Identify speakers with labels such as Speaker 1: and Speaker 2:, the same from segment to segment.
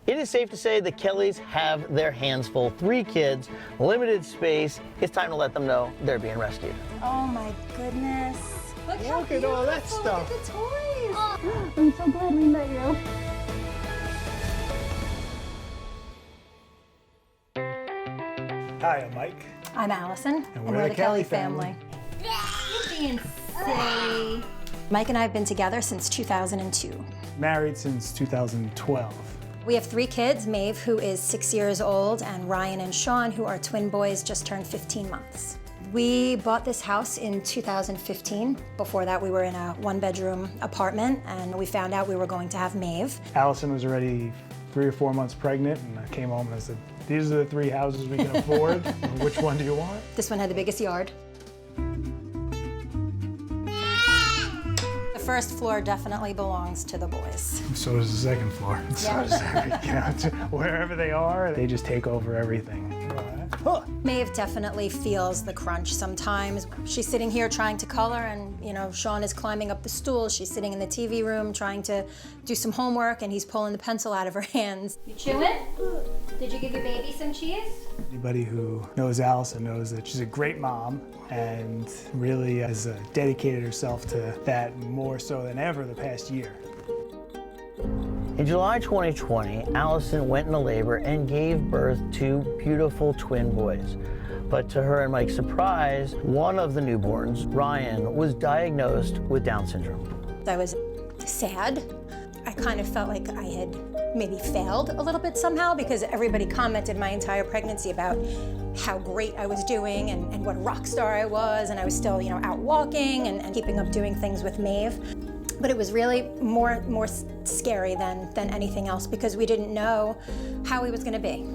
Speaker 1: It is safe to say the Kellys have their hands full. 3 kids, limited space. It's time to let them know they're being rescued.
Speaker 2: Oh my goodness.
Speaker 3: Look at all that stuff.
Speaker 2: Look at the toys.
Speaker 3: Oh.
Speaker 2: I'm so glad we met you.
Speaker 3: Hi, I'm Mike.
Speaker 2: I'm Allison,
Speaker 3: and we're the Kelly family.
Speaker 2: You're being silly. Mike and I have been together since 2002.
Speaker 3: Married since 2012.
Speaker 2: We have 3 kids, Maeve, who is 6 years old, and Ryan and Sean, who are twin boys, just turned 15 months. We bought this house in 2015. Before that, we were in a 1-bedroom apartment, and we found out we were going to have Maeve.
Speaker 3: Allison was already 3 or 4 months pregnant, and I came home and I said, these are the 3 houses we can afford. Which one do you want?
Speaker 2: This one had the biggest yard. The first floor definitely belongs to the boys.
Speaker 3: So does the second floor. So does wherever they are, they just take over everything.
Speaker 2: Maeve definitely feels the crunch sometimes. She's sitting here trying to color, and Sean is climbing up the stool. She's sitting in the TV room trying to do some homework, and he's pulling the pencil out of her hands. You chewing? Did you give your baby some cheese?
Speaker 3: Anybody who knows Allison knows that she's a great mom and really has dedicated herself to that more so than ever the past year.
Speaker 1: In July 2020, Allison went into labor and gave birth to beautiful twin boys. But to her and Mike's surprise, one of the newborns, Ryan, was diagnosed with Down syndrome.
Speaker 2: I was sad. I kind of felt like I had maybe failed a little bit somehow, because everybody commented my entire pregnancy about how great I was doing and what a rock star I was, and I was still, out walking and keeping up doing things with Maeve. But it was really more scary than anything else, because we didn't know how he was going to be.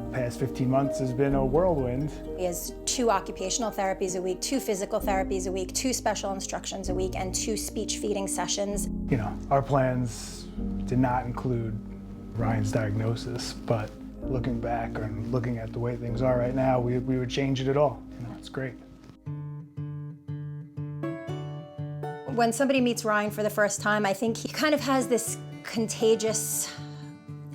Speaker 3: The past 15 months has been a whirlwind.
Speaker 2: He has 2 occupational therapies a week, 2 physical therapies a week, 2 special instructions a week, and 2 speech feeding sessions.
Speaker 3: Our plans did not include Ryan's diagnosis, but looking back and looking at the way things are right now, we would change it at all. It's great.
Speaker 2: When somebody meets Ryan for the first time, I think he kind of has this contagious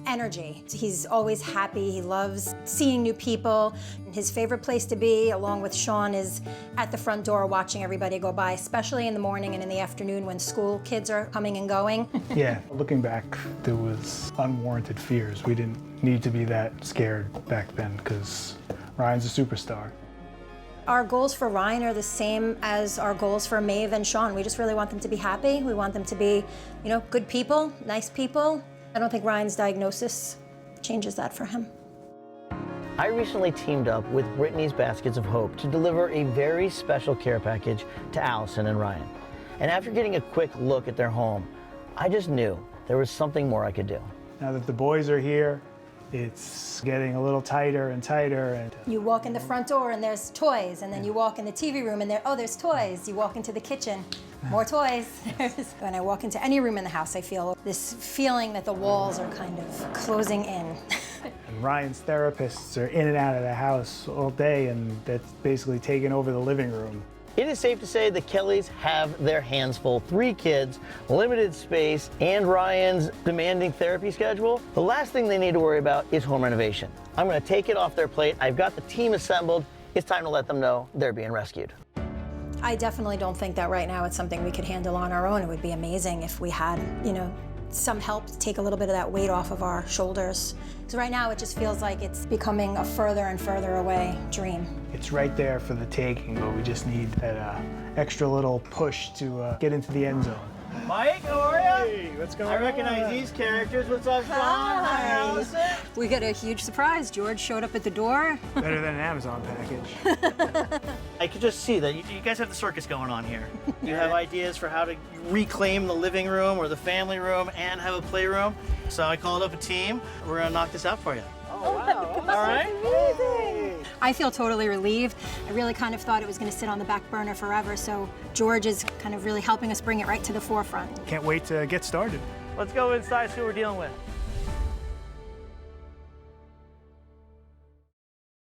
Speaker 2: energy. He's always happy. He loves seeing new people. His favorite place to be, along with Sean, is at the front door watching everybody go by, especially in the morning and in the afternoon when school kids are coming and going.
Speaker 3: Yeah, looking back, there was unwarranted fears. We didn't need to be that scared back then because Ryan's a superstar.
Speaker 2: Our goals for Ryan are the same as our goals for Maeve and Sean. We just really want them to be happy. We want them to be, good people, nice people. I don't think Ryan's diagnosis changes that for him.
Speaker 1: I recently teamed up with Brittany's Baskets of Hope to deliver a very special care package to Allison and Ryan. And after getting a quick look at their home, I just knew there was something more I could do.
Speaker 3: Now that the boys are here, it's getting a little tighter and tighter. And
Speaker 2: you walk in the front door and there's toys, and then you walk in the TV room and there's toys. You walk into the kitchen, more toys. When I walk into any room in the house, I feel this feeling that the walls are kind of closing in.
Speaker 3: And Ryan's therapists are in and out of the house all day, and that's basically taking over the living room.
Speaker 1: It is safe to say the Kellys have their hands full. 3 kids, limited space, and Ryan's demanding therapy schedule. The last thing they need to worry about is home renovation. I'm going to take it off their plate. I've got the team assembled. It's time to let them know they're being rescued.
Speaker 2: I definitely don't think that right now it's something we could handle on our own. It would be amazing if we had, some help to take a little bit of that weight off of our shoulders. So right now it just feels like it's becoming a further and further away dream.
Speaker 3: It's right there for the taking, but we just need that extra little push to get into the end zone.
Speaker 1: Mike, how are you?
Speaker 3: Hey, what's going on?
Speaker 1: I recognize these characters. What's up, Sean? Hi, Allison.
Speaker 2: We got a huge surprise. George showed up at the door.
Speaker 3: Better than an Amazon package.
Speaker 1: I could just see that you guys have the circus going on here. You have ideas for how to reclaim the living room or the family room and have a playroom. So I called up a team. We're gonna knock this out for you.
Speaker 3: Oh, wow.
Speaker 1: All right?
Speaker 2: Amazing. I feel totally relieved. I really kind of thought it was going to sit on the back burner forever, so George is kind of really helping us bring it right to the forefront.
Speaker 3: Can't wait to get started.
Speaker 1: Let's go inside, see what we're dealing with.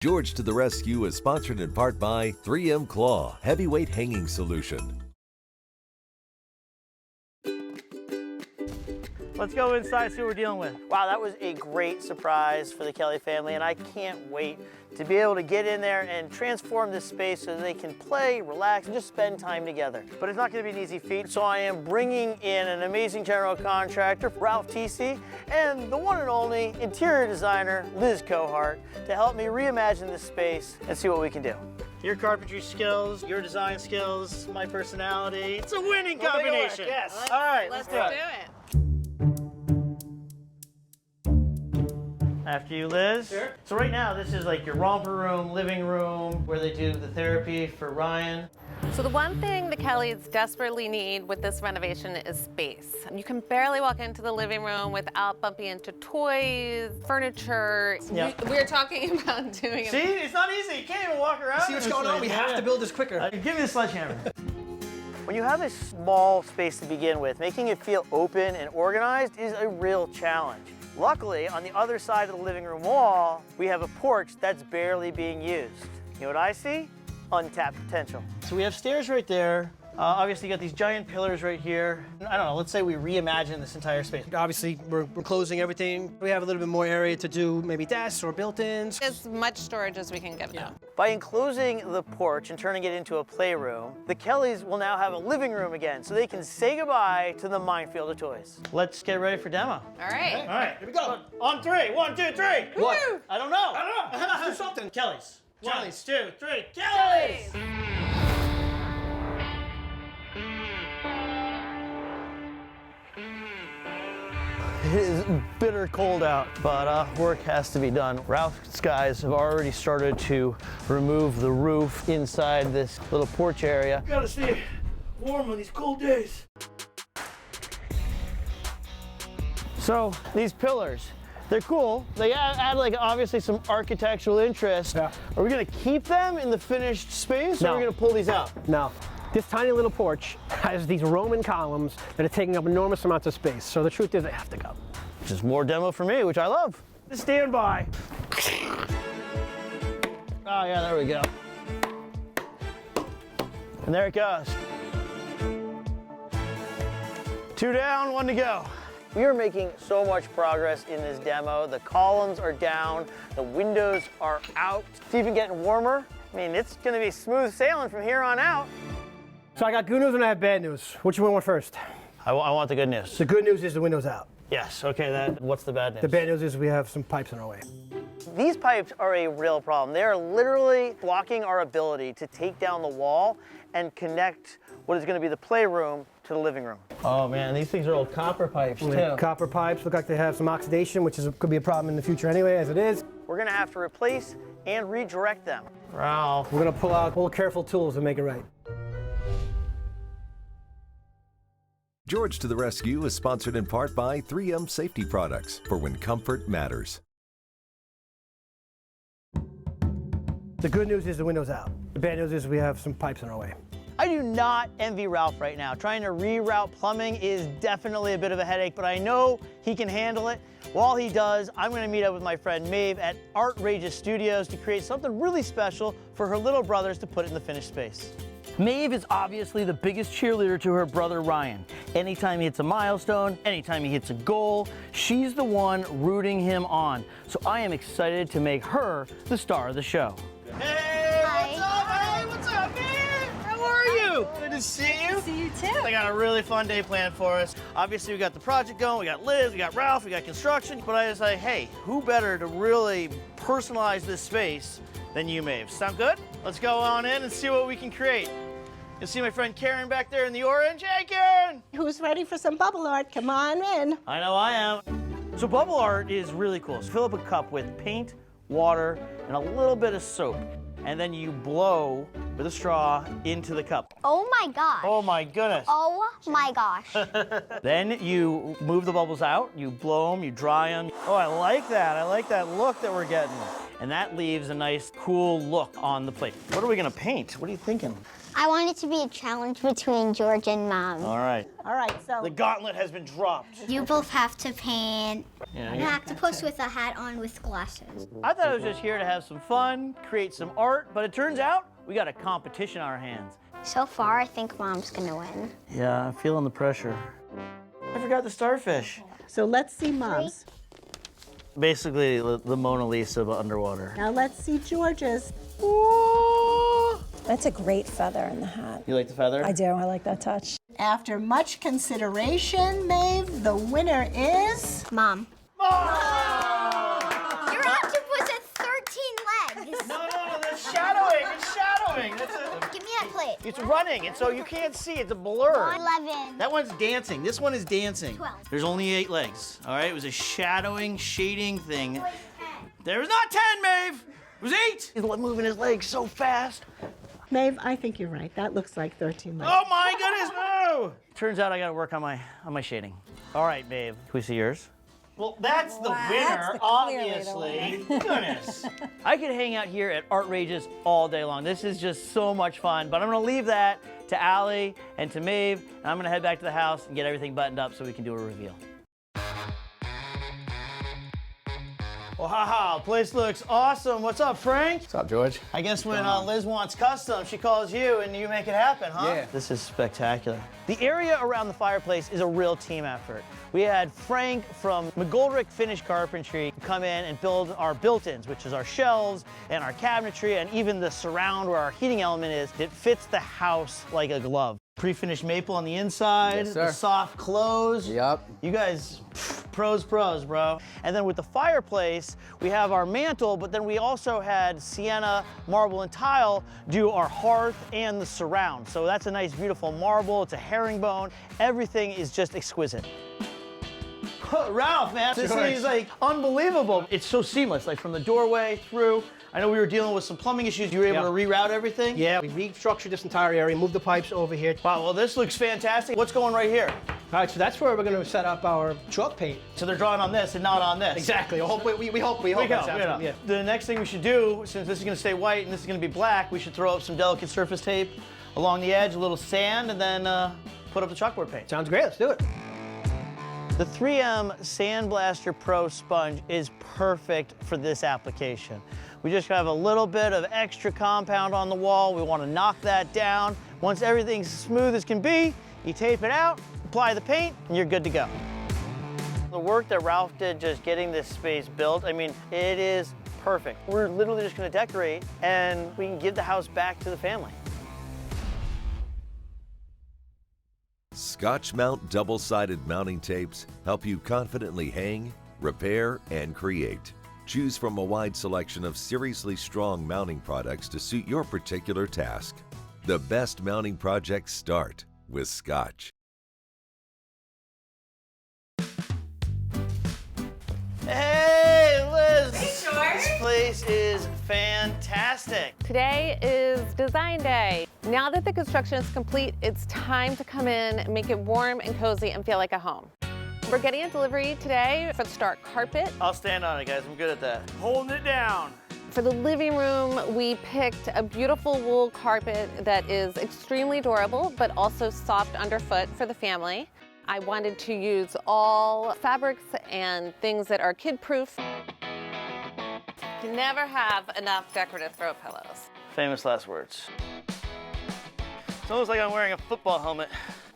Speaker 4: George to the Rescue is sponsored in part by 3M Claw Heavyweight Hanging Solution.
Speaker 1: Let's go inside, see what we're dealing with. Wow, that was a great surprise for the Kelly family, and I can't wait to be able to get in there and transform this space so they can play, relax, and just spend time together. But it's not gonna be an easy feat, so I am bringing in an amazing general contractor, Ralph TC, and the one and only interior designer, Liz Cohart, to help me reimagine this space and see what we can do. Your carpentry skills, your design skills, my personality. It's a winning combination. Yes. All right, let's do it. After you, Liz. Sure. So right now, this is like your romper room, living room, where they do the therapy for Ryan.
Speaker 5: So the one thing the Kellys desperately need with this renovation is space. You can barely walk into the living room without bumping into toys, furniture.
Speaker 1: Yep.
Speaker 5: We're talking about doing it.
Speaker 1: See, it's not easy. You can't even walk around.
Speaker 6: See what's going on? We have to build this quicker.
Speaker 1: Give me the sledgehammer. When you have a small space to begin with, making it feel open and organized is a real challenge. Luckily, on the other side of the living room wall, we have a porch that's barely being used. You know what I see? Untapped potential. So we have stairs right there. Obviously, you got these giant pillars right here. I don't know, let's say we reimagine this entire space.
Speaker 6: Obviously, we're closing everything. We have a little bit more area to do maybe desks or built-ins.
Speaker 5: As much storage as we can give them.
Speaker 1: By enclosing the porch and turning it into a playroom, the Kellys will now have a living room again, so they can say goodbye to the minefield of toys. Let's get ready for demo.
Speaker 5: All right.
Speaker 1: All right,
Speaker 6: Here we go.
Speaker 1: On three. 1, 2, 3.
Speaker 6: What?
Speaker 1: I don't know.
Speaker 6: Let's do something.
Speaker 1: Kellys.
Speaker 6: Kellys.
Speaker 1: 1, 2, 3. Kellys! It is bitter cold out, but work has to be done. Ralph's guys have already started to remove the roof inside this little porch area. Gotta stay warm on these cold days. So these pillars, they're cool. They add like obviously some architectural interest.
Speaker 7: Yeah.
Speaker 1: Are we gonna keep them in the finished space, or
Speaker 7: No.
Speaker 1: are we gonna pull these out?
Speaker 7: Now, this tiny little porch has these Roman columns that are taking up enormous amounts of space. So the truth is they have to go.
Speaker 1: Just more demo for me, which I love.
Speaker 7: Stand by.
Speaker 1: Oh yeah, there we go. And there it goes. 2 down, 1 to go. We are making so much progress in this demo. The columns are down, the windows are out. It's even getting warmer. I mean, it's gonna be smooth sailing from here on out.
Speaker 7: So I got good news and I have bad news. Which one want first?
Speaker 1: I want the good news.
Speaker 7: The good news is the window's out.
Speaker 1: Yes, okay, what's the bad news?
Speaker 7: The bad news is we have some pipes in our way.
Speaker 1: These pipes are a real problem. They are literally blocking our ability to take down the wall and connect what is going to be the playroom to the living room. Oh man, these things are old copper pipes too.
Speaker 7: Copper pipes look like they have some oxidation, which could be a problem in the future anyway, as it is.
Speaker 1: We're going to have to replace and redirect them. Ralph.
Speaker 7: We're gonna pull out all careful tools to make it right.
Speaker 4: George to the Rescue is sponsored in part by 3M Safety Products for when comfort matters.
Speaker 7: The good news is the window's out. The bad news is we have some pipes in our way.
Speaker 1: I do not envy Ralph right now. Trying to reroute plumbing is definitely a bit of a headache, but I know he can handle it. While he does, I'm going to meet up with my friend Maeve at Artrageous Studios to create something really special for her little brothers to put in the finished space. Maeve is obviously the biggest cheerleader to her brother Ryan. Anytime he hits a milestone, anytime he hits a goal, she's the one rooting him on. So I am excited to make her the star of the show. Hey, what's up? Hey, what's up, man? How are you? Good to see you.
Speaker 2: See you too.
Speaker 1: I got a really fun day planned for us. Obviously, we got the project going, we got Liz, we got Ralph, we got construction. But I was like, hey, who better to really personalize this space than you, Maeve? Sound good? Let's go on in and see what we can create. You'll see my friend Karen back there in the orange. Hey, Karen!
Speaker 8: Who's ready for some bubble art? Come on in.
Speaker 1: I know I am. So bubble art is really cool. So fill up a cup with paint, water, and a little bit of soap. And then you blow with a straw into the cup.
Speaker 9: Oh my gosh.
Speaker 1: Oh my goodness.
Speaker 9: Oh my gosh.
Speaker 1: Then you move the bubbles out, you blow them, you dry them. Oh, I like that. I like that look that we're getting. And that leaves a nice, cool look on the plate. What are we gonna paint? What are you thinking?
Speaker 9: I want it to be a challenge between George and Mom.
Speaker 1: All right.
Speaker 8: All right, so
Speaker 1: The gauntlet has been dropped.
Speaker 9: You both have to paint
Speaker 1: Yeah,
Speaker 9: an octopus with a hat on with glasses.
Speaker 1: I thought I was just here to have some fun, create some art, but it turns out we got a competition on our hands.
Speaker 9: So far, I think Mom's gonna win.
Speaker 1: Yeah, I'm feeling the pressure. I forgot the starfish.
Speaker 8: So let's see Mom's.
Speaker 1: Basically, the Mona Lisa but underwater.
Speaker 8: Now let's see George's.
Speaker 2: That's a great feather in the hat.
Speaker 1: You like the feather?
Speaker 2: I do. I like that touch.
Speaker 8: After much consideration, Maeve, the winner is...
Speaker 9: Mom.
Speaker 1: Oh!
Speaker 9: Your octopus has 13 legs.
Speaker 1: No, that's shadowing. It's shadowing.
Speaker 9: Give me that plate.
Speaker 1: It's running, and so you can't see. It's a blur.
Speaker 9: 11.
Speaker 1: That one's dancing. This one is dancing.
Speaker 9: 12.
Speaker 1: There's only 8 legs. All right, it was a shadowing, shading thing. There was not 10, Maeve. It was 8. He's moving his legs so fast.
Speaker 8: Maeve, I think you're right. That looks like 13 legs.
Speaker 1: Oh my goodness, no! Turns out I gotta work on my shading. All right, Maeve. Can we see yours? Well, that's the winner, obviously. Goodness. I could hang out here at Artrageous all day long. This is just so much fun, but I'm gonna leave that to Allie and to Maeve, and I'm gonna head back to the house and get everything buttoned up so we can do a reveal. Well, haha, place looks awesome. What's up, Frank?
Speaker 10: What's up, George?
Speaker 1: I guess when Liz wants custom, she calls you and you make it happen, huh?
Speaker 10: Yeah.
Speaker 1: This is spectacular. The area around the fireplace is a real team effort. We had Frank from McGoldrick Finish Carpentry come in and build our built-ins, which is our shelves and our cabinetry and even the surround where our heating element is. It fits the house like a glove. Pre-finished maple on the inside,
Speaker 10: Yes, sir.
Speaker 1: the soft close.
Speaker 10: Yep.
Speaker 1: You guys, pros, bro. And then with the fireplace, we have our mantle, but then we also had sienna, marble, and tile do our hearth and the surround. So that's a nice, beautiful marble. It's a herringbone. Everything is just exquisite. Ralph, man, this is like unbelievable. It's so seamless, like from the doorway through. I know we were dealing with some plumbing issues. You were able to reroute everything?
Speaker 7: Yeah, we restructured this entire area, moved the pipes over here.
Speaker 1: Wow, well, this looks fantastic. What's going right here?
Speaker 7: All right, so that's where we're going to set up our chalk paint.
Speaker 1: So they're drawing on this and not on this.
Speaker 7: Exactly. We hope that's happening. Yeah.
Speaker 1: The next thing we should do, since this is going to stay white and this is going to be black, we should throw up some delicate surface tape along the edge, a little sand, and then put up the chalkboard paint.
Speaker 7: Sounds great. Let's do it.
Speaker 1: The 3M Sandblaster Pro sponge is perfect for this application. We just have a little bit of extra compound on the wall. We want to knock that down. Once everything's smooth as can be, you tape it out, apply the paint, and you're good to go. The work that Ralph did just getting this space built, I mean, it is perfect. We're literally just going to decorate and we can give the house back to the family.
Speaker 4: Scotch Mount double-sided mounting tapes help you confidently hang, repair, and create. Choose from a wide selection of seriously strong mounting products to suit your particular task. The best mounting projects start with Scotch.
Speaker 1: Hey, Liz!
Speaker 5: Hey, George!
Speaker 1: This place is fantastic.
Speaker 5: Today is design day. Now that the construction is complete, it's time to come in, make it warm and cozy and feel like a home. We're getting a delivery today for the Stark carpet.
Speaker 1: I'll stand on it, guys. I'm good at that. Holding it down.
Speaker 5: For the living room, we picked a beautiful wool carpet that is extremely durable, but also soft underfoot for the family. I wanted to use all fabrics and things that are kid-proof. You never have enough decorative throw pillows.
Speaker 1: Famous last words. It's almost like I'm wearing a football helmet.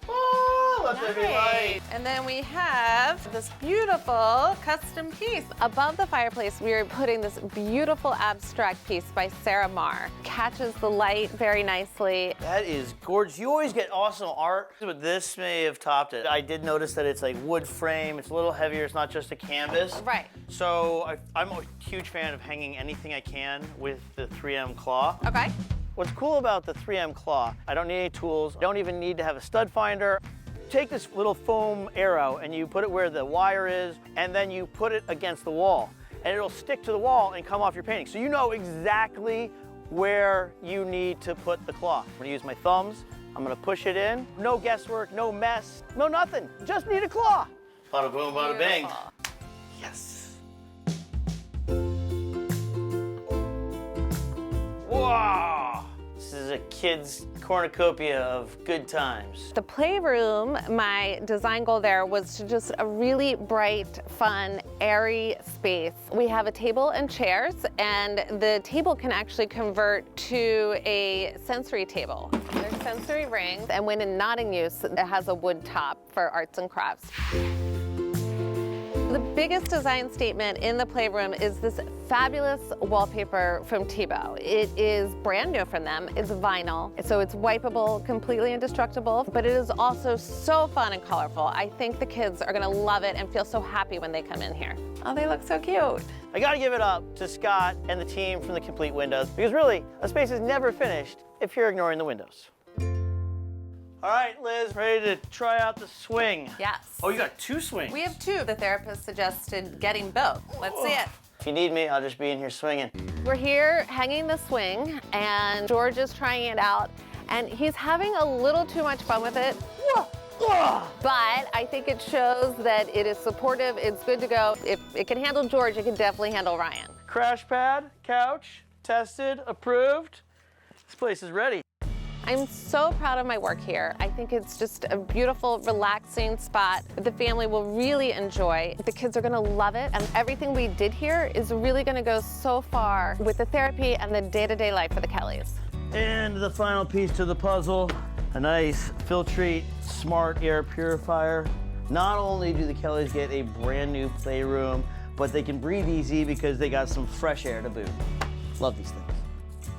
Speaker 1: Oh, let there be light.
Speaker 5: And then we have this beautiful custom piece. Above the fireplace, we are putting this beautiful abstract piece by Sarah Marr. Catches the light very nicely.
Speaker 1: That is gorgeous. You always get awesome art, but this may have topped it. I did notice that it's like wood frame. It's a little heavier. It's not just a canvas.
Speaker 5: Right.
Speaker 1: So I'm a huge fan of hanging anything I can with the 3M claw.
Speaker 5: Okay.
Speaker 1: What's cool about the 3M claw, I don't need any tools. I don't even need to have a stud finder. Take this little foam arrow and you put it where the wire is, and then you put it against the wall. And it'll stick to the wall and come off your painting. So you know exactly where you need to put the claw. I'm gonna use my thumbs. I'm gonna push it in. No guesswork, no mess, no nothing. Just need a claw. Bada boom, bada bang. Yes. Wow. This is a kid's cornucopia of good times.
Speaker 5: The Playroom, my design goal there was to just a really bright, fun, airy space. We have a table and chairs, and the table can actually convert to a sensory table. There's sensory rings, and when in nodding use, it has a wood top for arts and crafts. The biggest design statement in the Playroom is this fabulous wallpaper from Tebow. It is brand new from them. It's vinyl, so it's wipeable, completely indestructible, but it is also so fun and colorful. I think the kids are gonna love it and feel so happy when they come in here. Oh, they look so cute.
Speaker 1: I gotta give it up to Scott and the team from the Complete Windows, because really, a space is never finished if you're ignoring the windows. All right, Liz, ready to try out the swing?
Speaker 5: Yes.
Speaker 1: Oh, you got 2 swings.
Speaker 5: We have 2. The therapist suggested getting both. Let's see it.
Speaker 1: If you need me, I'll just be in here swinging.
Speaker 5: We're here hanging the swing, and George is trying it out, and he's having a little too much fun with it. But I think it shows that it is supportive, it's good to go. If it can handle George, it can definitely handle Ryan.
Speaker 1: Crash pad, couch, tested, approved. This place is ready.
Speaker 5: I'm so proud of my work here. I think it's just a beautiful, relaxing spot that the family will really enjoy. The kids are gonna love it, and everything we did here is really gonna go so far with the therapy and the day-to-day life for the Kellys.
Speaker 1: And the final piece to the puzzle, a nice Filtrete smart air purifier. Not only do the Kellys get a brand new playroom, but they can breathe easy because they got some fresh air to boot. Love these things.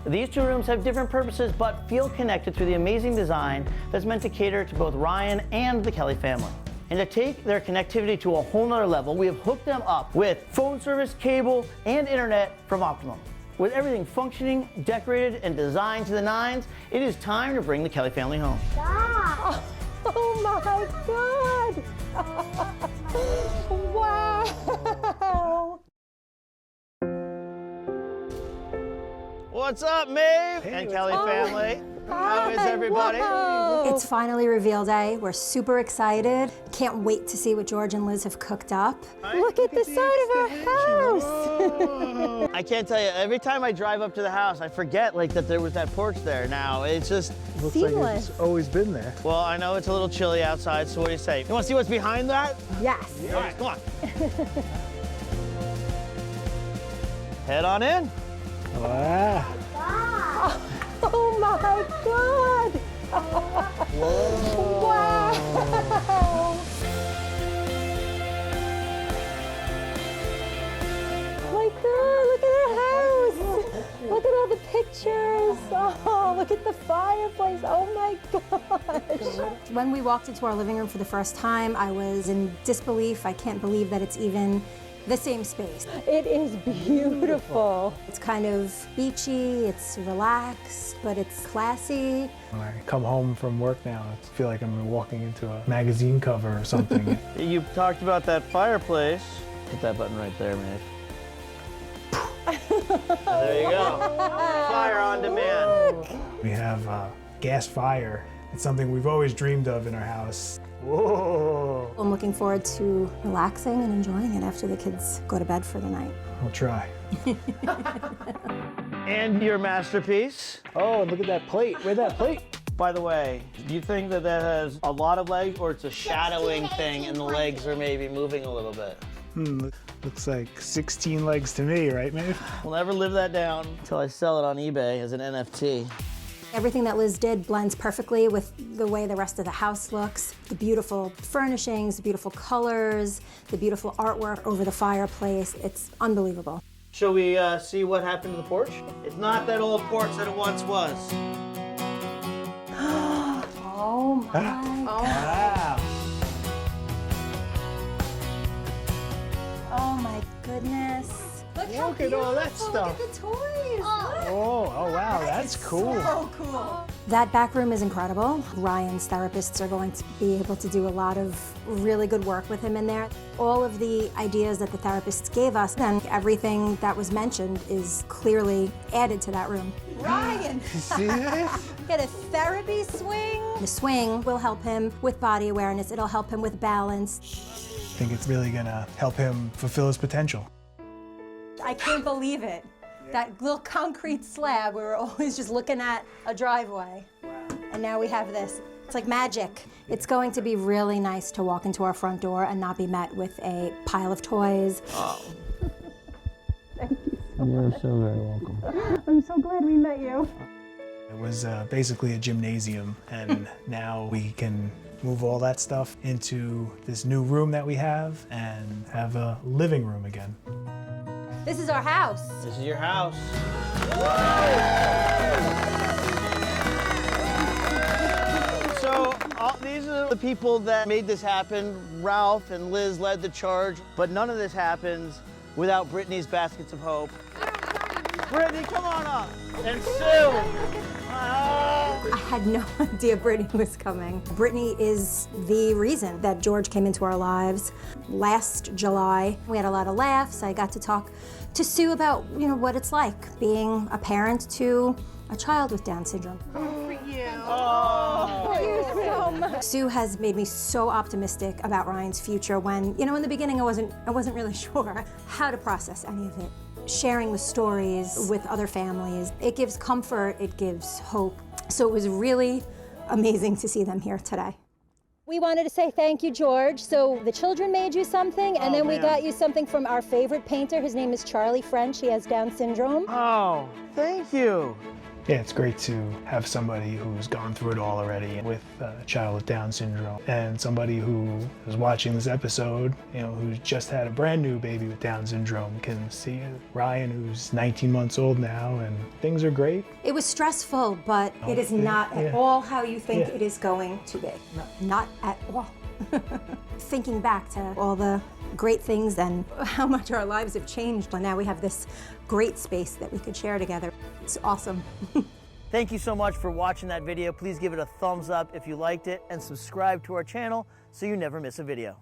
Speaker 1: These 2 rooms have different purposes, but feel connected through the amazing design that's meant to cater to both Ryan and the Kelly family. And to take their connectivity to a whole nother level, we have hooked them up with phone service, cable, and internet from Optimum. With everything functioning, decorated, and designed to the nines, it is time to bring the Kelly family home.
Speaker 9: Stop!
Speaker 2: Oh my God! Wow!
Speaker 1: What's up, Maeve and Kelly family? How is everybody?
Speaker 2: It's finally reveal day. We're super excited. Can't wait to see what George and Liz have cooked up. Look at the side of our house.
Speaker 1: I can't tell you, every time I drive up to the house, I forget that there was that porch there now. It's just
Speaker 3: Looks like it's always been there.
Speaker 1: well, I know it's a little chilly outside, so what do you say? You want to see what's behind that?
Speaker 2: Yes.
Speaker 1: All right, come on. Head on in.
Speaker 3: Wow.
Speaker 2: Oh my God!
Speaker 3: Whoa.
Speaker 2: Wow! My God, look at our house! Look at all the pictures! Oh, look at the fireplace! Oh my gosh! When we walked into our living room for the first time, I was in disbelief. I can't believe that it's even the same space. It is beautiful. It's kind of beachy, it's relaxed, but it's classy.
Speaker 3: When I come home from work now, I feel like I'm walking into a magazine cover or something.
Speaker 1: You talked about that fireplace. Hit that button right there, man. There you go. Fire on demand.
Speaker 3: We have a gas fire. It's something we've always dreamed of in our house. Whoa.
Speaker 2: I'm looking forward to relaxing and enjoying it after the kids go to bed for the night.
Speaker 3: We'll try.
Speaker 1: And your masterpiece.
Speaker 3: Oh, look at that plate. Where'd that plate?
Speaker 1: By the way, do you think that has a lot of legs, or it's a shadowing thing and the legs are maybe moving a little bit?
Speaker 3: Looks like 16 legs to me, right, Maeve?
Speaker 1: We'll never live that down until I sell it on eBay as an NFT.
Speaker 2: Everything that Liz did blends perfectly with the way the rest of the house looks. The beautiful furnishings, the beautiful colors, the beautiful artwork over the fireplace. It's unbelievable.
Speaker 1: Shall we see what happened to the porch? It's not that old porch that it once was.
Speaker 2: Oh my.
Speaker 3: Wow.
Speaker 2: Oh my goodness.
Speaker 3: Look at all that stuff.
Speaker 2: Look at the toys.
Speaker 3: Oh, wow, that's cool.
Speaker 2: So cool. That back room is incredible. Ryan's therapists are going to be able to do a lot of really good work with him in there. All of the ideas that the therapists gave us and everything that was mentioned is clearly added to that room. Ryan!
Speaker 3: See that?
Speaker 2: Get a therapy swing. The swing will help him with body awareness. It'll help him with balance.
Speaker 3: I think it's really gonna help him fulfill his potential.
Speaker 2: I can't believe it. That little concrete slab, we were always just looking at a driveway. And now we have this. It's like magic. It's going to be really nice to walk into our front door and not be met with a pile of toys.
Speaker 1: Oh.
Speaker 2: Thank you so
Speaker 1: You're
Speaker 2: much.
Speaker 1: so very welcome.
Speaker 2: I'm so glad we met you.
Speaker 3: It was basically a gymnasium, and now we can move all that stuff into this new room that we have and have a living room again.
Speaker 2: This is our house.
Speaker 1: This is your house. So these are the people that made this happen. Ralph and Liz led the charge, but none of this happens without Brittany's Baskets of Hope. Brittany, come on up. And Sue.
Speaker 2: I had no idea Brittany was coming. Brittany is the reason that George came into our lives. Last July, we had a lot of laughs. I got to talk to Sue about, what it's like being a parent to a child with Down syndrome. Sue has made me so optimistic about Ryan's future when, in the beginning I wasn't really sure how to process any of it. Sharing the stories with other families, it gives comfort, it gives hope. So it was really amazing to see them here today.
Speaker 10: We wanted to say thank you, George. So the children made you something, and then we got you something from our favorite painter. His name is Charlie French. He has Down syndrome.
Speaker 1: Oh, thank you.
Speaker 3: Yeah, it's great to have somebody who's gone through it all already with a child with Down syndrome, and somebody who is watching this episode, who's just had a brand new baby with Down syndrome can see Ryan, who's 19 months old now, and things are great.
Speaker 2: It was stressful, but it is not at all how you think it is going to be. Not at all. Thinking back to all the great things and how much our lives have changed, and now we have this great space that we could share together. It's awesome.
Speaker 1: Thank you so much for watching that video. Please give it a thumbs up if you liked it and subscribe to our channel so you never miss a video.